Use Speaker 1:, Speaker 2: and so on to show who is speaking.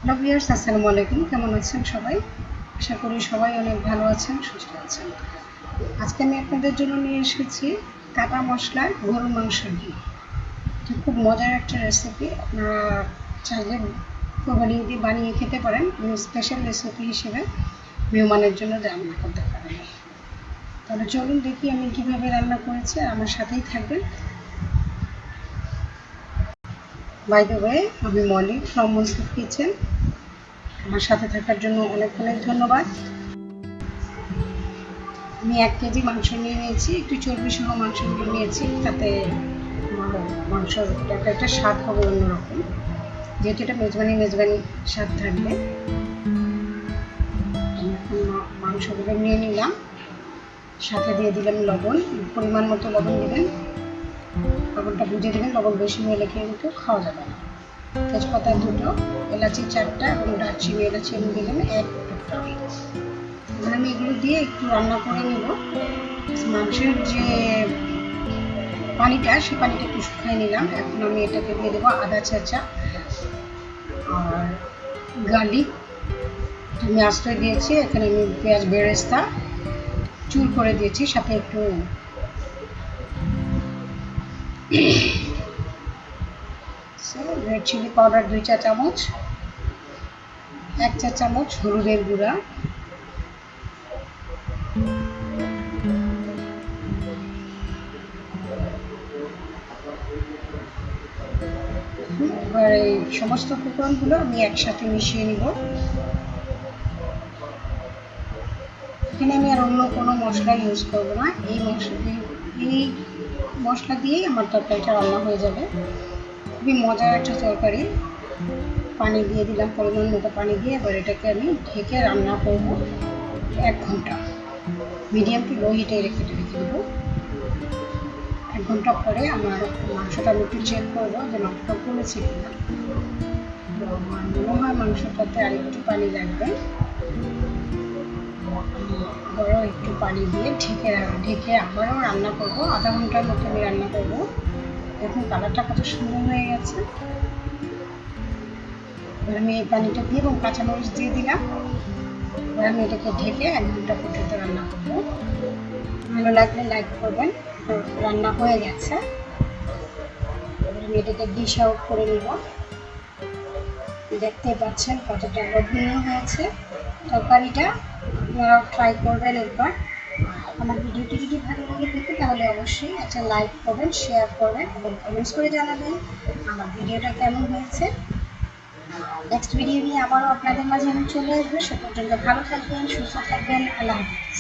Speaker 1: Hello viewers, আসসালামু আলাইকুম। কেমন আছেন সবাই? আশা করি সবাই অনেক ভালো আছেন, সুস্থ আছেন। আজকে আমি আপনাদের জন্য নিয়ে এসেছি কাটা মশলার গরুর মাংস ঘি। এটা খুব মজার একটা রেসিপি। আপনারা চাইলে কোরবানি দিয়ে বানিয়ে খেতে পারেন। স্পেশাল রেসিপি হিসেবে মেহমানের জন্য রান্না করতে পারেন। তাহলে চলুন দেখি আমি কিভাবে রান্না করেছি, আর আমার সাথেই থাকবেন। বাই দ্য ওয়ে, আমি মলি ফ্রম মনসুর কিচেন। আমার সাথে থাকার জন্য অনেক অনেক ধন্যবাদ। আমি 1 কেজি মাংস নিয়ে নিয়েছি, একটু চর্বি সহ মাংস নিয়েছি, তাতে মাংসর একটা স্বাদ হবে অন্যরকম, যেহেতু এটা মেজবানি স্বাদ থাকবে। আমি এখন মাংসগুলো নিয়ে নিলাম, সাথে দিয়ে দিলাম লবণ, পরিমাণ মতো লবণ দেবেন। লবণটা বুঝে দেবেন, লবণ বেশি হলে কিন্তু খাওয়া যাবে না। তেজপাতা 2টো, এলাচি 4টা এবং দারচিনি এলাচি দিলাম 1 টুকরা। এবার আমি এগুলো দিয়ে একটু রান্না করে নেব। মাংসের যে পানিটা, সেই পানিটা একটু শুকিয়ে নিলাম। এখন আমি এটাকে দিয়ে দেবো আদা চেঁচা আর গার্লিক আমি আস্তে দিয়েছি। এখানে আমি পেঁয়াজ বেরেস্তা চুর করে দিয়েছি, সাথে একটু রেড চিলি পাউডার 2 চা চামচ, 1 চা চামচ হলুদের গুঁড়া, এবার এই সমস্ত উপকরণগুলো আমি একসাথে মিশিয়ে নিব। এখানে আমি আর অন্য কোনো মশলা ইউজ করব না। এই মশলা দিয়েই আমার তরকারিটা রান্না হয়ে যাবে। খুবই মজার একটা তরকারি। পানি দিয়ে দিলাম, পরিমাণ মতো পানি দিয়ে এবার এটাকে আমি ঢেকে রান্না করব 1 ঘন্টা। মিডিয়াম টু লো হিটে রেখে দেবো। 1 ঘন্টা পরে আমার মাংসটা আমি একটু চেক করবো যে মাংসটা কমেছে কিনা। তো আমার মনে হয় মাংসটাতে আরেকটু পানি লাগবে। আবারও একটু পানি দিয়ে ঢেকে আবারও রান্না করব। আধা ঘন্টার মতো আমি রান্না করব। দেখুন কালারটা কত সুন্দর হয়ে গেছে। এবার আমি এই পানিটা দিয়ে এবং কাঁচামরিচ দিয়ে দিলাম। এবার আমি এটাকে ঢেকে 1 ঘন্টা পর্যন্ত রান্না করব। ভালো লাগলে লাইক করবেন। রান্না হয়ে গেছে। এবার আমি এটাকে ডিশ আউট করে নিব। দেখতে পাচ্ছেন কতটা লোভনীয় হয়েছে তরকারিটা। আপনারাও ট্রাই করবেন একবার। আমার ভিডিওটি যদি ভালো লাগে থাকে তাহলে অবশ্যই একটা লাইক করবেন, শেয়ার করবেন এবং কমেন্টস করে জানাবেন আমার ভিডিওটা কেমন হয়েছে। নেক্সট ভিডিও নিয়ে আবারও আপনাদের মাঝে আমি চলে আসবো। সে পর্যন্ত ভালো থাকবেন, সুস্থ থাকবেন। আল্লাহ হাফিজ।